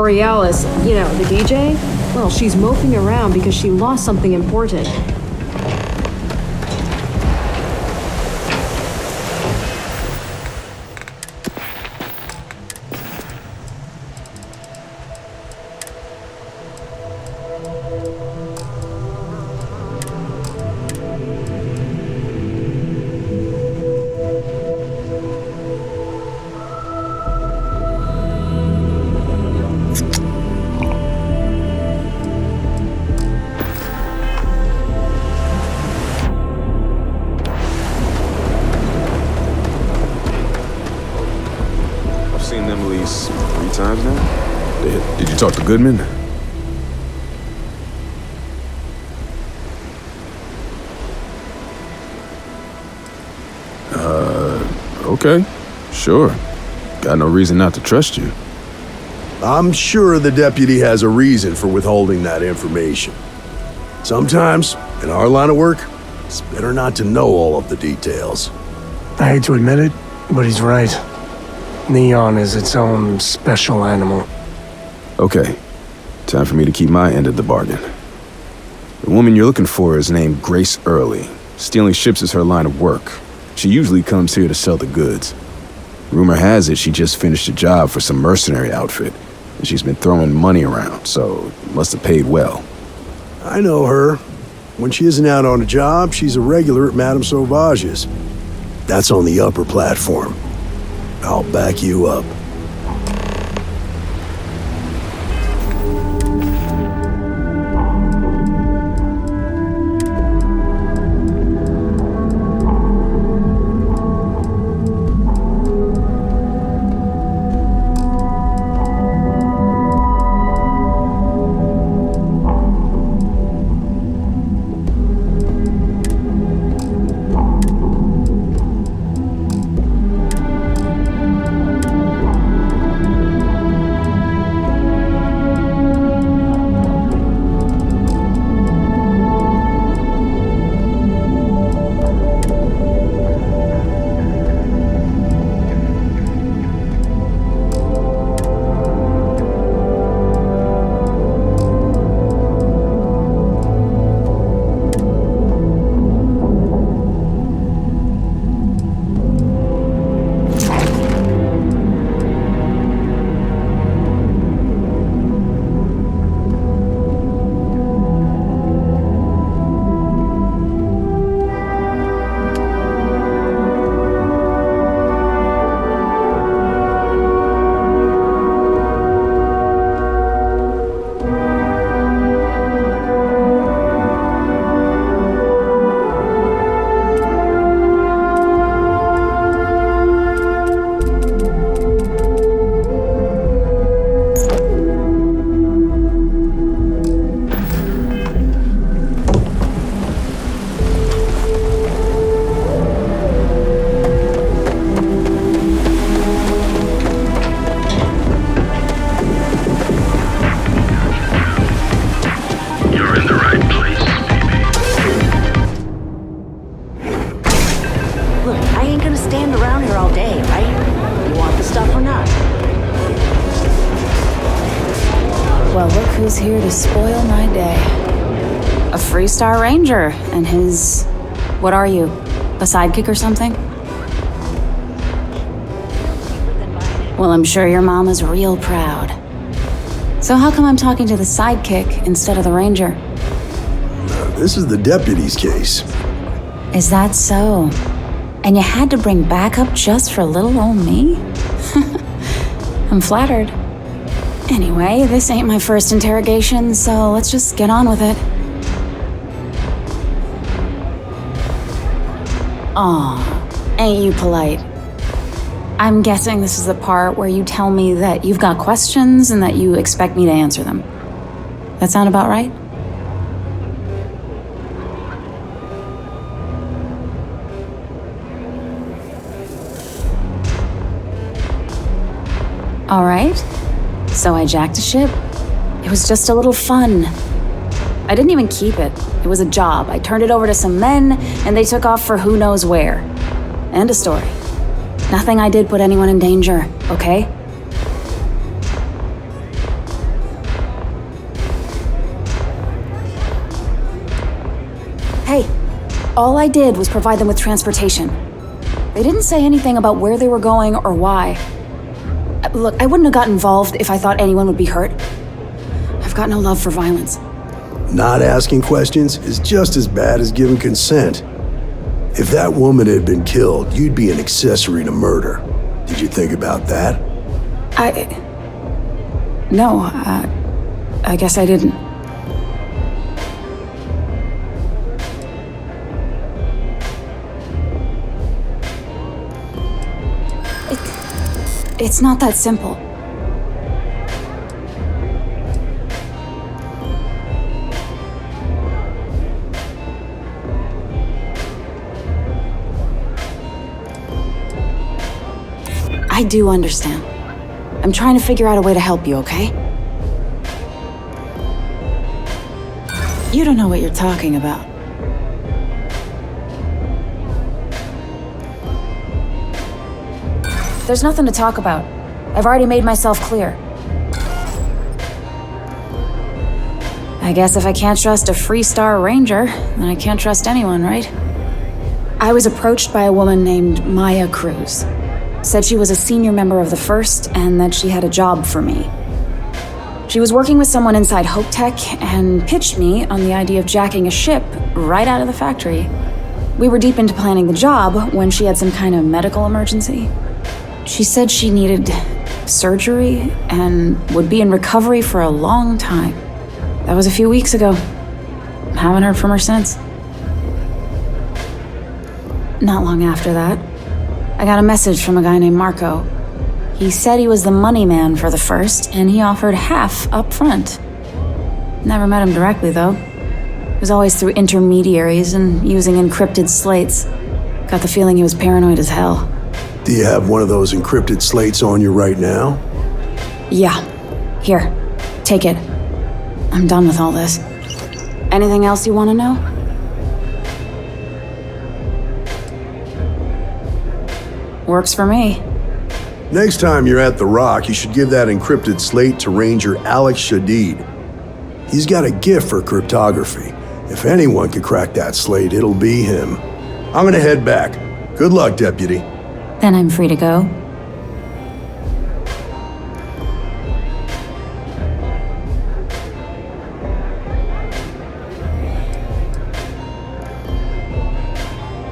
Borealis, you know, the DJ? Well, she's moping around because she lost something important. Did you talk to Goodman? Okay. Sure. Got no reason not to trust you. I'm sure the deputy has a reason for withholding that information. Sometimes, in our line of work, it's better not to know all of the details. I hate to admit it, but he's right. Neon is its own special animal. Okay. Time for me to keep my end of the bargain. The woman you're looking for is named Grace Early. Stealing ships is her line of work. She usually comes here to sell the goods. Rumor has it she just finished a job for some mercenary outfit, and she's been throwing money around, so must have paid well. I know her. When she isn't out on a job, she's a regular at Madame Sauvage's. That's on the upper platform. I'll back you up. Who's here to spoil my day? A Freestar Ranger and his... What are you? A sidekick or something? Well, I'm sure your mom is real proud. So how come I'm talking to the sidekick instead of the ranger? This is the deputy's case. Is that so? And you had to bring backup just for little old me? I'm flattered. Anyway, this ain't my first interrogation, so let's just get on with it. Aw, ain't you polite? I'm guessing this is the part where you tell me that you've got questions and that you expect me to answer them. That sound about right? All right. So I jacked a ship. It was just a little fun. I didn't even keep it. It was a job. I turned it over to some men, and they took off for who knows where. End of story. Nothing I did put anyone in danger, okay? All I did was provide them with transportation. They didn't say anything about where they were going or why. Look, I wouldn't have got involved if I thought anyone would be hurt. I've got no love for violence. Not asking questions is just as bad as giving consent. If that woman had been killed, you'd be an accessory to murder. Did you think about that? No, I guess I didn't. It's not that simple. I do understand. I'm trying to figure out a way to help you, okay? You don't know what you're talking about. There's nothing to talk about. I've already made myself clear. I guess if I can't trust a Freestar Ranger, then I can't trust anyone, right? I was approached by a woman named Maya Cruz. Said she was a senior member of the First and that she had a job for me. She was working with someone inside Hope Tech and pitched me on the idea of jacking a ship right out of the factory. We were deep into planning the job when she had some kind of medical emergency. She said she needed surgery and would be in recovery for a long time. That was a few weeks ago. Haven't heard from her since. Not long after that, I got a message from a guy named Marco. He said he was the money man for the First, and he offered half up front. Never met him directly, though. It was always through intermediaries and using encrypted slates. Got the feeling he was paranoid as hell. Do you have one of those encrypted slates on you right now? Yeah. Here. Take it. I'm done with all this. Anything else you want to know? Works for me. Next time you're at the Rock, you should give that encrypted slate to Ranger Alex Shadid. He's got a gift for cryptography. If anyone could crack that slate, it'll be him. I'm gonna head back. Good luck, Deputy. Then I'm free to go.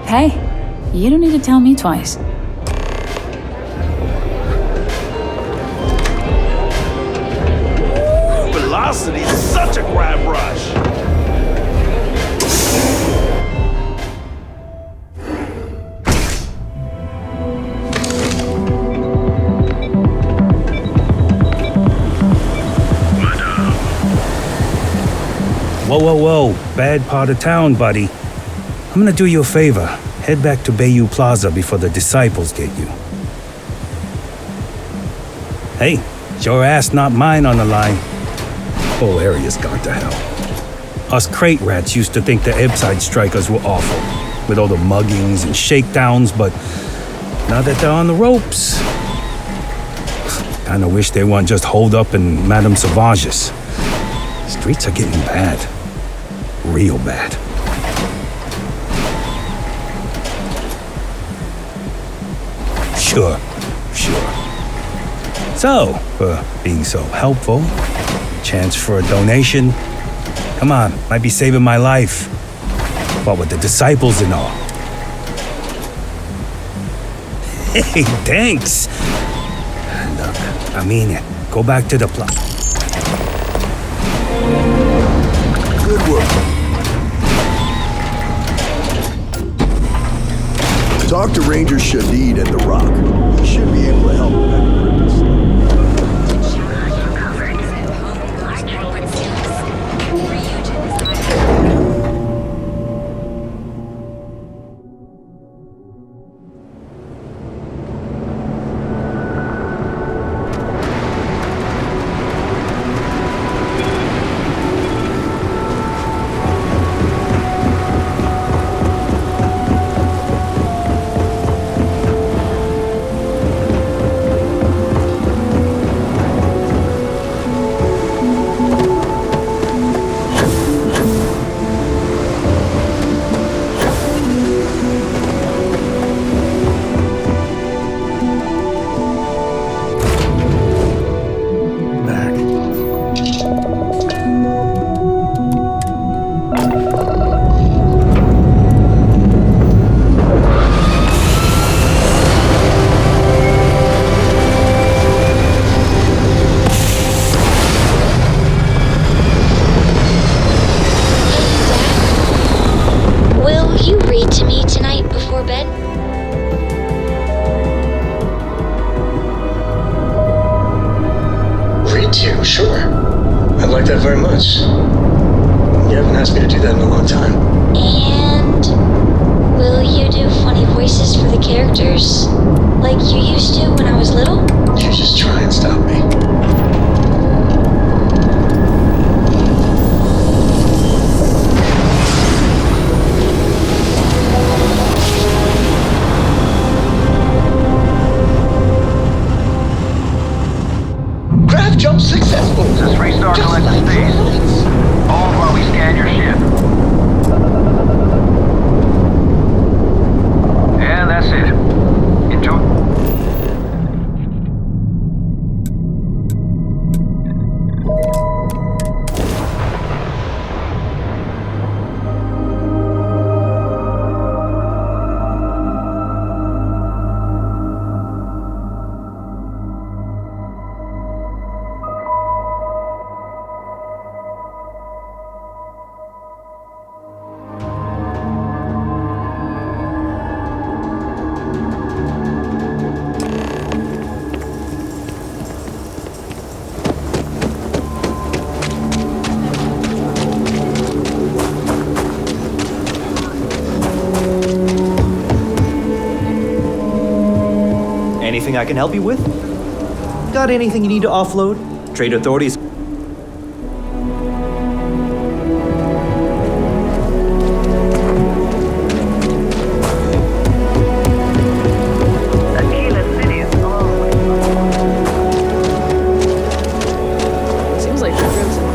Hey, you don't need to tell me twice. Velocity is such a grab rush. Whoa, whoa, whoa. Bad part of town, buddy. I'm gonna do you a favor. Head back to Bayou Plaza before the disciples get you. Hey, it's your ass, not mine on the line. Whole area's gone to hell. Us crate rats used to think the Ebbside strikers were awful, with all the muggings and shakedowns, but now that they're on the ropes, kinda wish they weren't just holed up in Madame Sauvage's. Streets are getting bad. Real bad. Sure. So, for being so helpful, chance for a donation. Come on, might be saving my life. What with the disciples and all. Hey, thanks. Look, I mean it. Go back to the plot. Good work. Talk to Ranger Shadid at the Rock. He should be able to help with that encrypted slate. like that very much. You haven't asked me to do that in a long time. And will you do funny voices for the characters? Like you used to when I was little? You just try and stop me. Craft jump successful. Just restart Just collecting like space. Throttling. Hold while we scan your ship. Yeah, that's it. Enjoy. Anything I can help you with? Got anything you need to offload? Trade authorities. Seems like she drove some.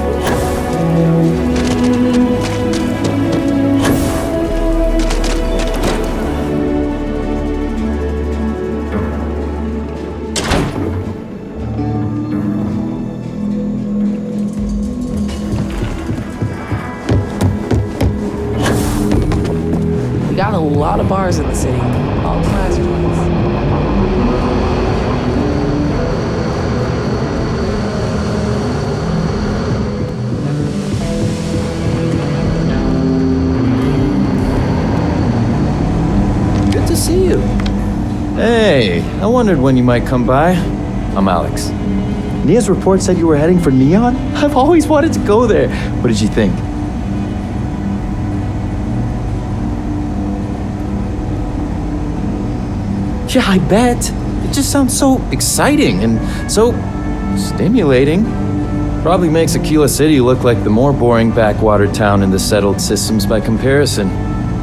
We got a lot of bars in the city, all classy ones. Good to see you. Hey, I wondered when you might come by. I'm Alex. Nia's report said you were heading for Neon? I've always wanted to go there. What did you think? Yeah, I bet. It just sounds so exciting and so stimulating. Probably makes Aquila City look like the more boring backwater town in the settled systems by comparison.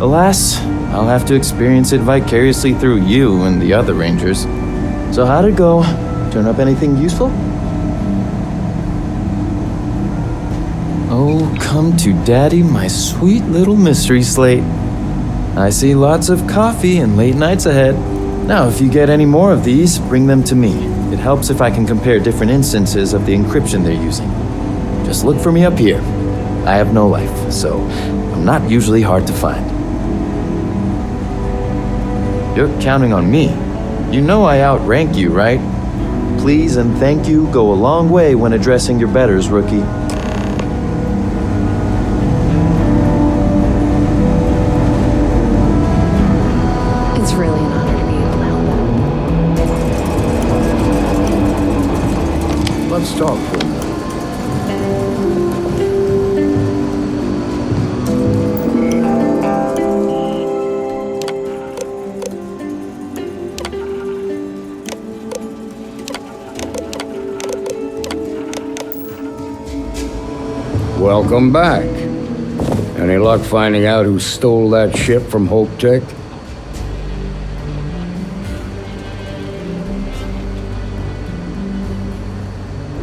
Alas, I'll have to experience it vicariously through you and the other rangers. So how'd it go? Turn up anything useful? Oh, come to daddy, my sweet little mystery slate. I see lots of coffee and late nights ahead. Now, if you get any more of these, bring them to me. It helps if I can compare different instances of the encryption they're using. Just look for me up here. I have no life, so I'm not usually hard to find. You're counting on me. You know I outrank you, right? Please and thank you go a long way when addressing your betters, rookie. It's really an honor to be able to help out. Let's talk for a minute. Welcome back. Any luck finding out who stole that ship from Hope Tech?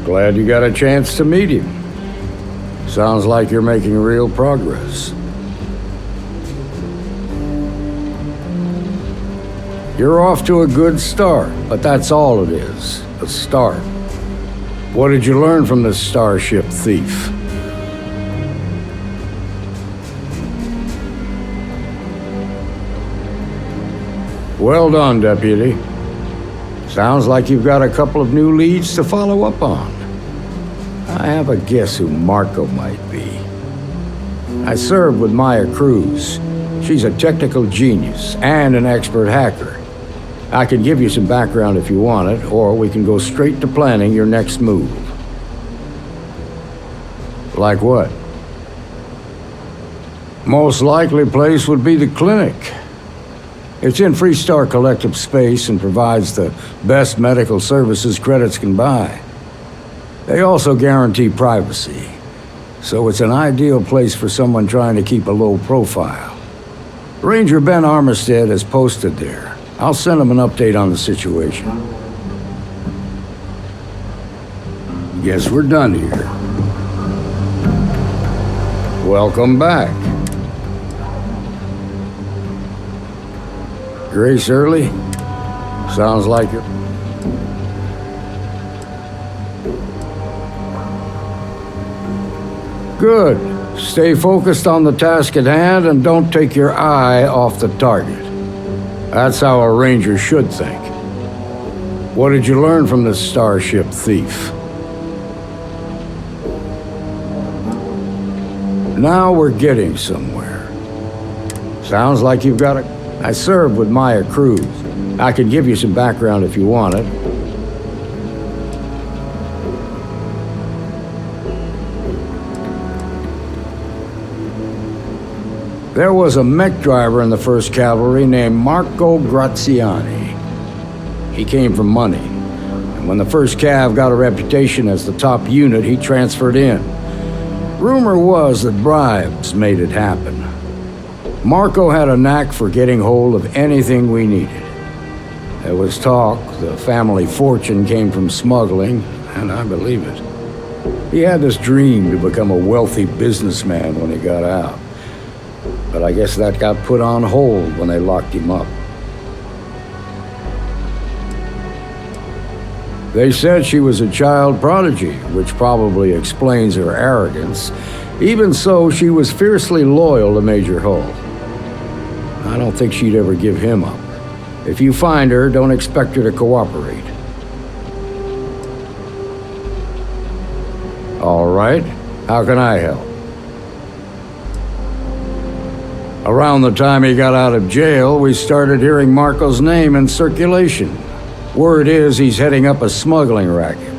Glad you got a chance to meet him. Sounds like you're making real progress. You're off to a good start, but that's all it is, a start. What did you learn from this starship thief? Well done, Deputy. Sounds like you've got a couple of new leads to follow up on. I have a guess who Marco might be. I served with Maya Cruz. She's a technical genius and an expert hacker. I can give you some background if you want it, or we can go straight to planning your next move. Like what? Most likely place would be the clinic. It's in Freestar Collective space and provides the best medical services credits can buy. They also guarantee privacy, so it's an ideal place for someone trying to keep a low profile. Ranger Ben Armistead is posted there. I'll send him an update on the situation. Guess we're done here. Welcome back. Grace Early? Sounds like it. Good. Stay focused on the task at hand and don't take your eye off the target. That's how a ranger should think. What did you learn from this starship thief? Now we're getting somewhere. Sounds like you've got a... I served with Maya Cruz. I can give you some background if you want it. There was a mech driver in the 1st Cavalry named Marco Graziani. He came from money, and when the 1st Cav got a reputation as the top unit, he transferred in. Rumor was that bribes made it happen. Marco had a knack for getting hold of anything we needed. There was talk the family fortune came from smuggling, and I believe it. He had this dream to become a wealthy businessman when he got out. But I guess that got put on hold when they locked him up. They said she was a child prodigy, which probably explains her arrogance. Even so, she was fiercely loyal to Major Hull. I don't think she'd ever give him up. If you find her, don't expect her to cooperate. All right, how can I help? Around the time he got out of jail, we started hearing Marco's name in circulation. Word is he's heading up a smuggling racket.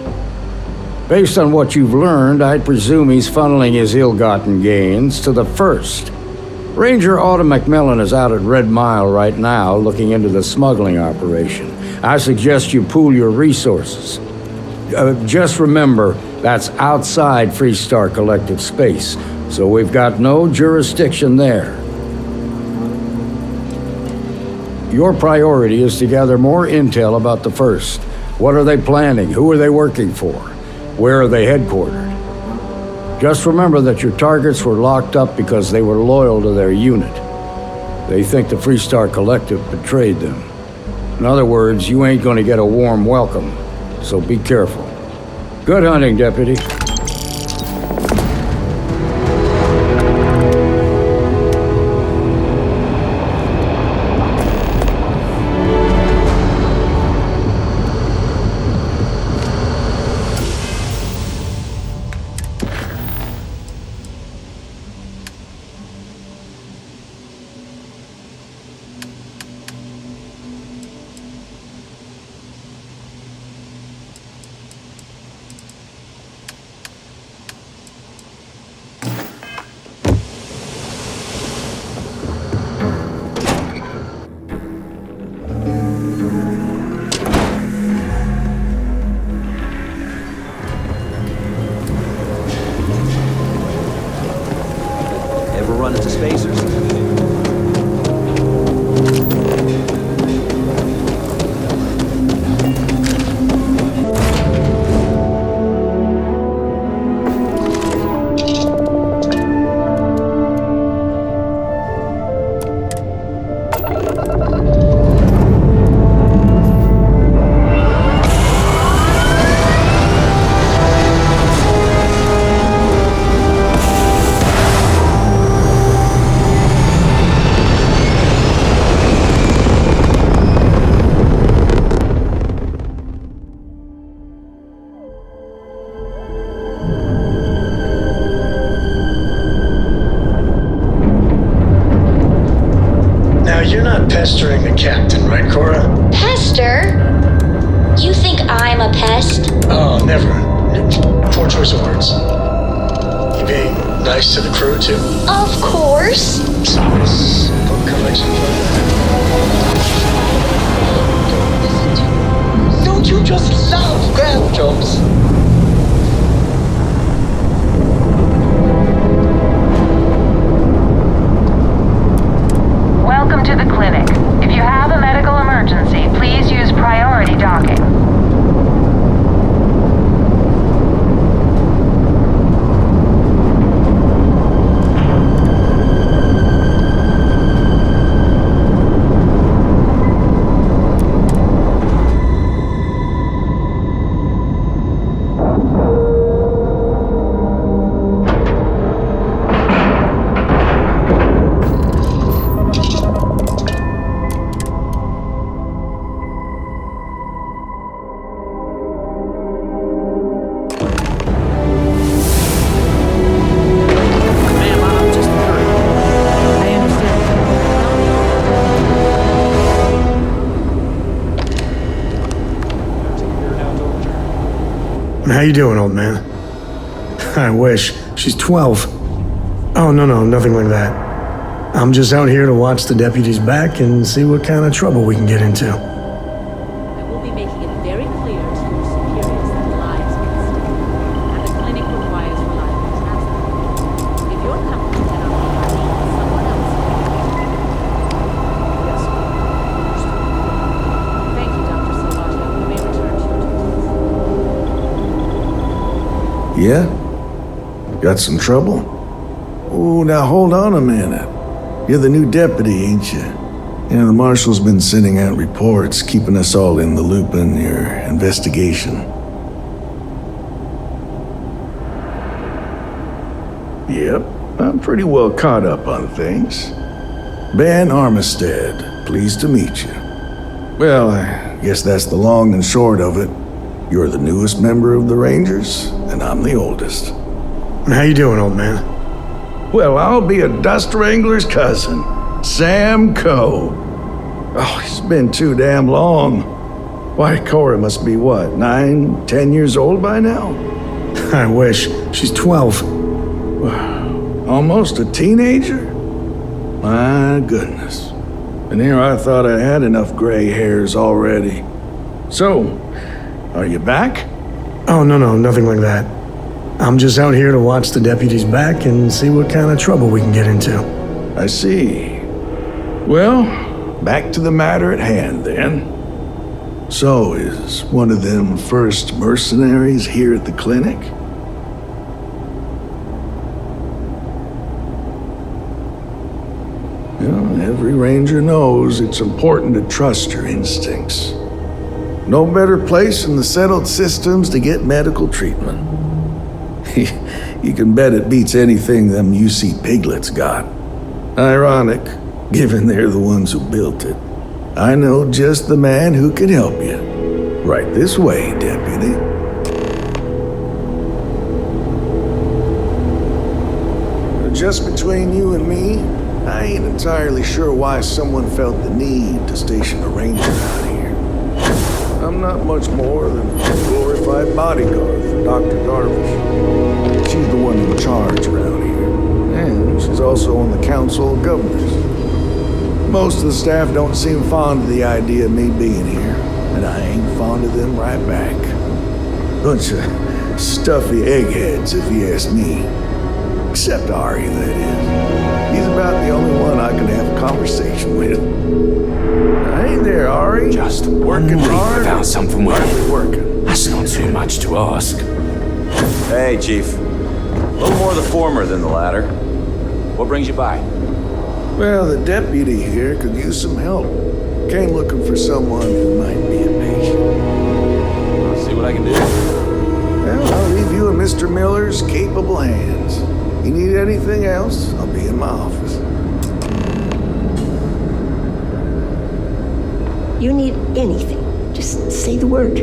Based on what you've learned, I'd presume he's funneling his ill-gotten gains to the 1st. Ranger Autumn McMillan is out at Red Mile right now looking into the smuggling operation. I suggest you pool your resources. Just remember, that's outside Freestar Collective space, so we've got no jurisdiction there. Your priority is to gather more intel about the 1st. What are they planning? Who are they working for? Where are they headquartered? Just remember that your targets were locked up because they were loyal to their unit. They think the Freestar Collective betrayed them. In other words, you ain't gonna get a warm welcome, so be careful. Good hunting, Deputy. Run into spacers. Pestering the captain, right, Cora? Pester? You think I'm a pest? Oh, never. Poor choice of words. being nice to the crew, too? Of course. Book collection. Don't you just love grab jobs? Welcome to the clinic. If you have a medical emergency, please use priority docking. How you doing, old man? I wish. She's 12. Oh, no, nothing like that. I'm just out here to watch the deputies back and see what kind of trouble we can get into. I will be making it very clear to your superiors that lives are at stake, and the clinic requires reliable transport. If your company cannot provide it, someone else can. Yes. Thank you, Dr. Salvato. You may return to your duties. Yeah? Got some trouble? Oh, now hold on a minute. You're the new deputy, ain't you? Yeah, the marshal's been sending out reports, keeping us all in the loop in your investigation. Yep, I'm pretty well caught up on things. Ben Armistead, pleased to meet you. Well, I guess that's the long and short of it. You're the newest member of the Rangers, and I'm the oldest. How you doing, old man? Well, I'll be a dust wrangler's cousin, Sam Coe. Oh, it's been too damn long. Why, Cora must be what, 9, 10 years old by now? I wish. She's 12. Almost a teenager? My goodness. And here I thought I had enough gray hairs already. So, are you back? Oh, no, nothing like that. I'm just out here to watch the deputies back and see what kind of trouble we can get into. I see. Well, back to the matter at hand then. So, is one of them first mercenaries here at the clinic? Well, every ranger knows it's important to trust your instincts. No better place in the settled systems to get medical treatment. You can bet it beats anything them UC piglets got. Ironic, given they're the ones who built it. I know just the man who can help you. Right this way, deputy. Just between you and me, I ain't entirely sure why someone felt the need to station a ranger out here. I'm not much more than a glorified bodyguard for Dr. Darvish. She's the one in charge around here, and she's also on the Council of Governors. Most of the staff don't seem fond of the idea of me being here, and I ain't fond of them right back. Bunch of stuffy eggheads, if you ask me. Except Ari, that is. He's about the only one I can have a conversation with. Hey there, Ari. Just working hard. Found something with Hardly working. That's not too much to ask. Hey, Chief. A little more the former than the latter. What brings you by? Well, the deputy here could use some help. Came looking for someone who might be a patient. I'll see what I can do. Well, I'll leave you in Mr. Miller's capable hands. You need anything else, I'll be in my office. You need anything, just say the word.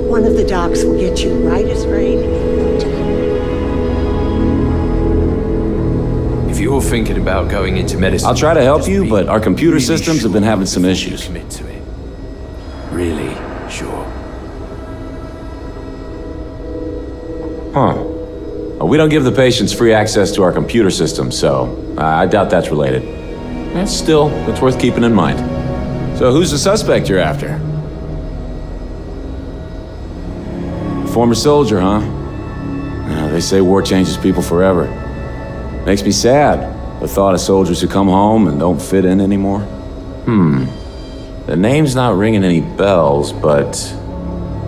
One of the docs will get you right as rain in no time. If you're thinking about going into medicine, I'll try to help you, but our computer systems have been having some issues. Commit to it. Really sure. Huh. I We don't give the patients free access to our computer system, so I doubt that's related. Still, it's worth keeping in mind. So who's the suspect you're after? Former soldier, huh? They say war changes people forever. Makes me sad, the thought of soldiers who come home and don't fit in anymore. The name's not ringing any bells, but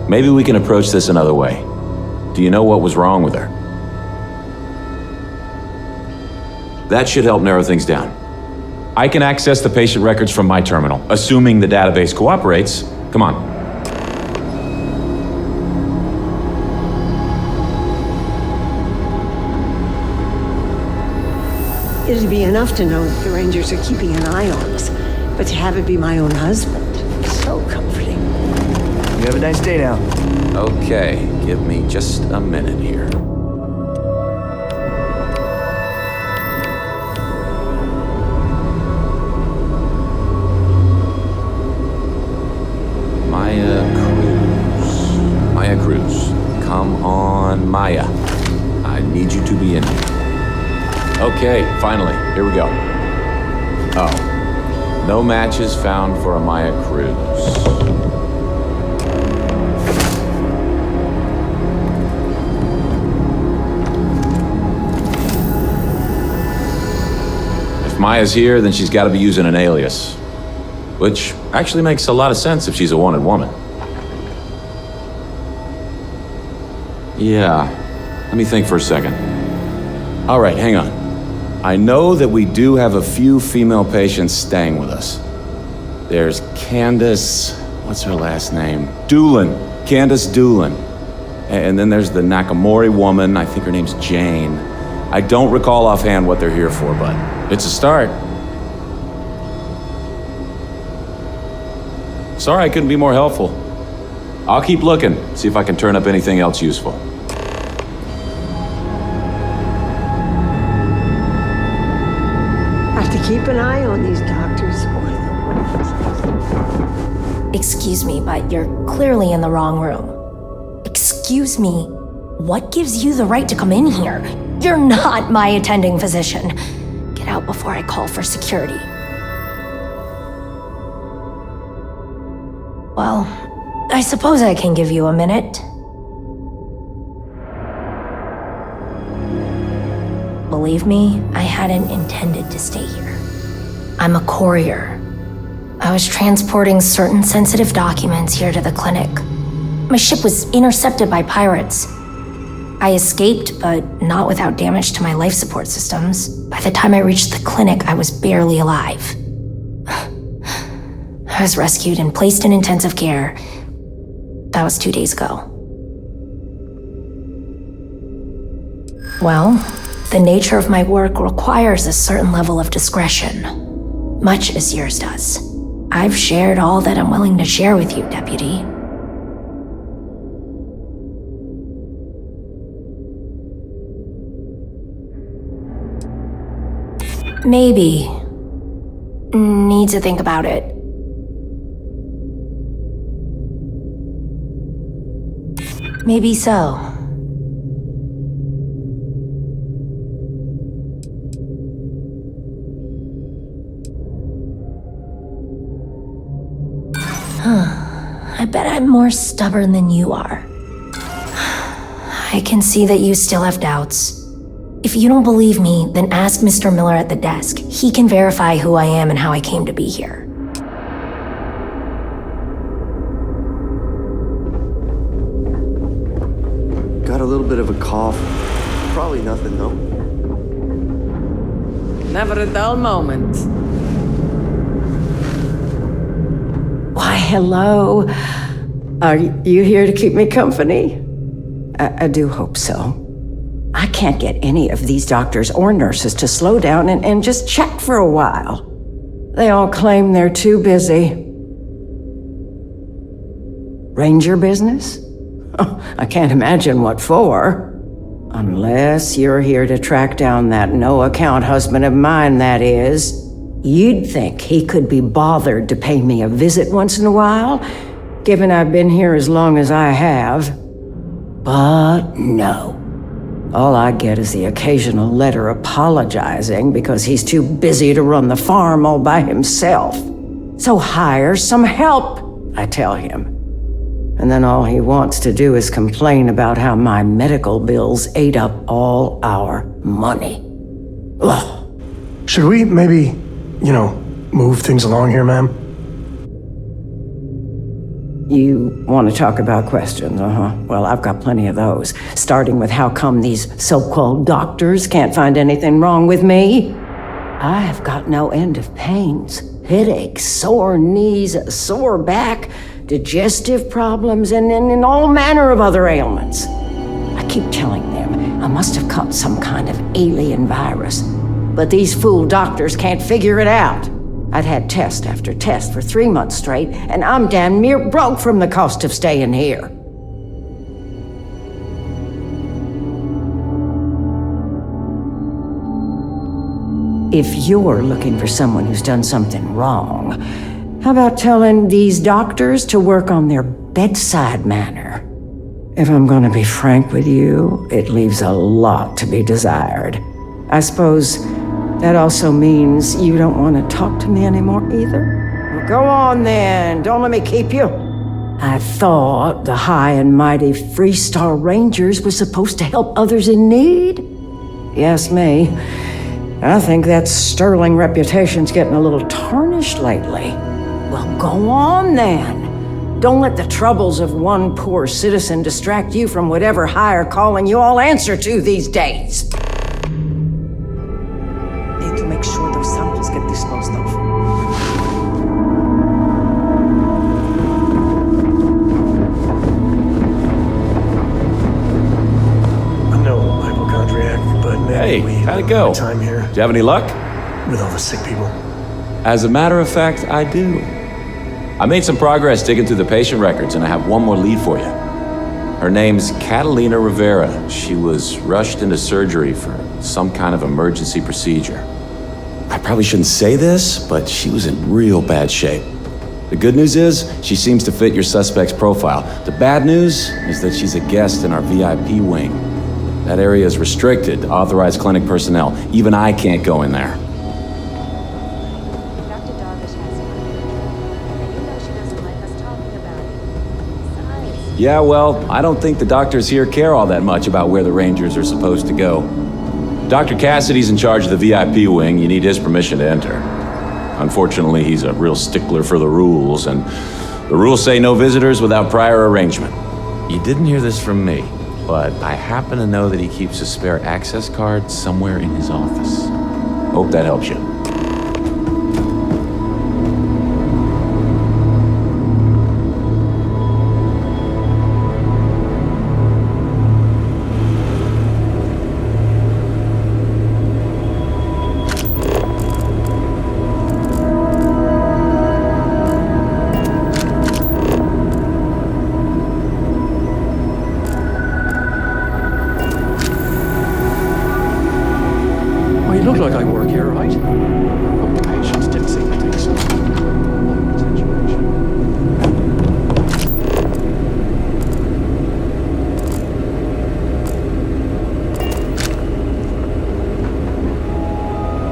maybe we can approach this another way. Do you know what was wrong with her? That should help narrow things down. I can access the patient records from my terminal, assuming the database cooperates. Come on. It'd be enough to know that the Rangers are keeping an eye on us, but to have it be my own husband, so comforting. You have a nice day now. Okay, give me just a minute here. Maya Cruz. Come on, Maya. I need you to be in here. Okay, finally, here we go. Oh, no matches found for a Maya Cruz. If Maya's here, then she's got to be using an alias. Which actually makes a lot of sense if she's a wanted woman. Yeah, let me think for a second. All right, hang on. I know that we do have a few female patients staying with us. There's Candace, what's her last name? Doolin, Candace Doolin. And then there's the Nakamori woman, I think her name's Jane. I don't recall offhand what they're here for, but it's a start. Sorry I couldn't be more helpful. I'll keep looking, see if I can turn up anything else useful. Have to keep an eye on these doctors. Excuse me, but you're clearly in the wrong room. Excuse me, what gives you the right to come in here? You're not my attending physician. Get out before I call for security. Well, I suppose I can give you a minute. Believe me, I hadn't intended to stay here. I'm a courier. I was transporting certain sensitive documents here to the clinic. My ship was intercepted by pirates. I escaped, but not without damage to my life support systems. By the time I reached the clinic, I was barely alive. I was rescued and placed in intensive care. That was 2 days ago. Well, the nature of my work requires a certain level of discretion, much as yours does. I've shared all that I'm willing to share with you, Deputy. Maybe. Need to think about it. Maybe so. I bet I'm more stubborn than you are. I can see that you still have doubts. If you don't believe me, then ask Mr. Miller at the desk. He can verify who I am and how I came to be here. Got a little bit of a cough. Probably nothing, though. Never a dull moment. Why, hello. Are you here to keep me company? I do hope so. I can't get any of these doctors or nurses to slow down and just chat for a while. They all claim they're too busy. Ranger business? Oh, I can't imagine what for. Unless you're here to track down that no-account husband of mine, that is. You'd think he could be bothered to pay me a visit once in a while, given I've been here as long as I have. But no. All I get is the occasional letter apologizing because he's too busy to run the farm all by himself. So hire some help, I tell him. And then all he wants to do is complain about how my medical bills ate up all our money. Ugh. Should we maybe, move things along here, ma'am? You want to talk about questions, Well, I've got plenty of those. Starting with how come these so-called doctors can't find anything wrong with me? I have got no end of pains. Headaches, sore knees, a sore back, digestive problems, and all manner of other ailments. I keep telling them I must have caught some kind of alien virus. But these fool doctors can't figure it out. I'd had test after test for 3 months straight, and I'm damn near broke from the cost of staying here. If you're looking for someone who's done something wrong, how about telling these doctors to work on their bedside manner? If I'm going to be frank with you, it leaves a lot to be desired. I suppose that also means you don't want to talk to me anymore either? Well, go on then, don't let me keep you. I thought the high and mighty Freestar Rangers were supposed to help others in need. Yes, me. I think that sterling reputation's getting a little tarnished lately. Well, go on then. Don't let the troubles of one poor citizen distract you from whatever higher calling you all answer to these days. Need to make sure those samples get disposed of. I'm no hypochondriac, but maybe how'd it go? Time here. Do you have any luck? With all the sick people. As a matter of fact, I do. I made some progress digging through the patient records, and I have one more lead for you. Her name's Catalina Rivera. She was rushed into surgery for some kind of emergency procedure. I probably shouldn't say this, but she was in real bad shape. The good news is, she seems to fit your suspect's profile. The bad news is that she's a guest in our VIP wing. That area is restricted to authorized clinic personnel. Even I can't go in there. Yeah, well, I don't think the doctors here care all that much about where the Rangers are supposed to go. Dr. Cassidy's in charge of the VIP wing. You need his permission to enter. Unfortunately, he's a real stickler for the rules, and the rules say no visitors without prior arrangement. You didn't hear this from me, but I happen to know that he keeps a spare access card somewhere in his office. Hope that helps you.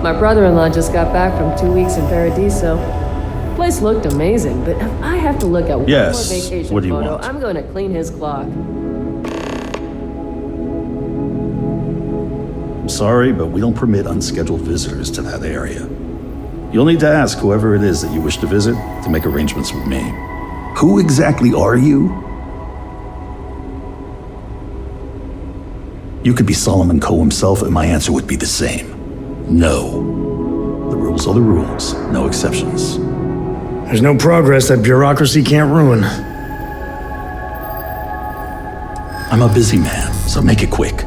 My brother-in-law just got back from 2 weeks in Paradiso. Place looked amazing, but if I have to look at one more vacation What do you photo, want? I'm going to clean his clock. I'm sorry, but we don't permit unscheduled visitors to that area. You'll need to ask whoever it is that you wish to visit to make arrangements with me. Who exactly are you? You could be Solomon Coe himself, and my answer would be the same. No. The rules are the rules, no exceptions. There's no progress that bureaucracy can't ruin. I'm a busy man, so make it quick.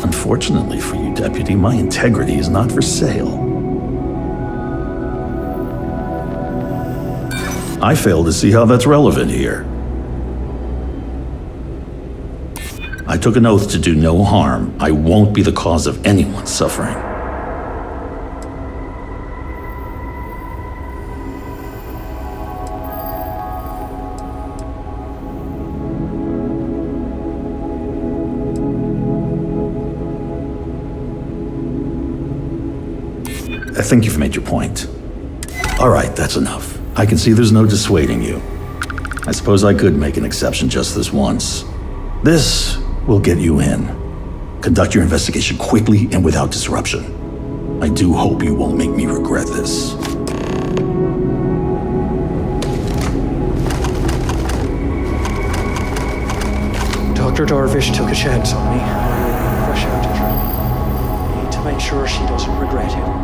Unfortunately for you, Deputy, my integrity is not for sale. I fail to see how that's relevant here. I took an oath to do no harm. I won't be the cause of anyone's suffering. I think you've made your point. All right, that's enough. I can see there's no dissuading you. I suppose I could make an exception just this once. This will get you in. Conduct your investigation quickly and without disruption. I do hope you won't make me regret this. Dr. Darvish took a chance on me. Fresh out of her. Need to make sure she doesn't regret it.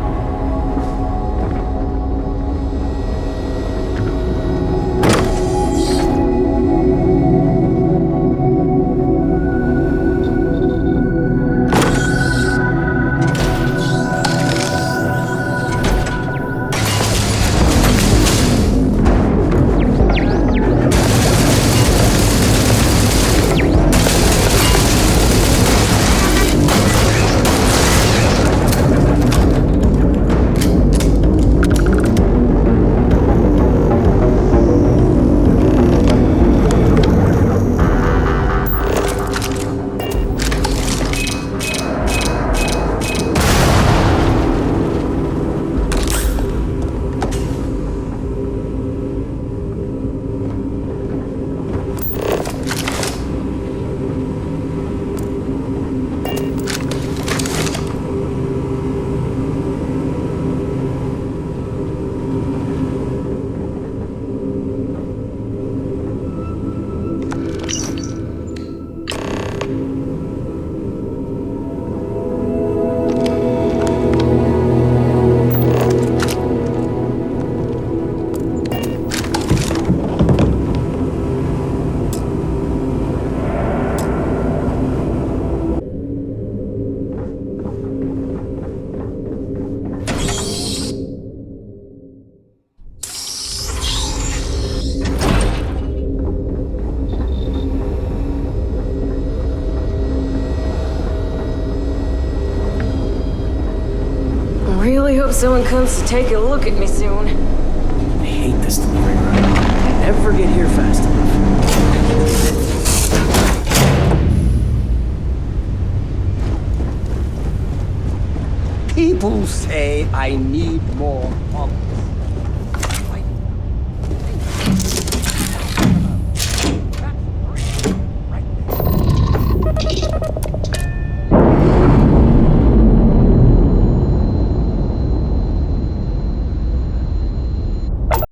Really hope someone comes to take a look at me soon. I hate this delivery run. I never get here fast enough. People say I need more pumps.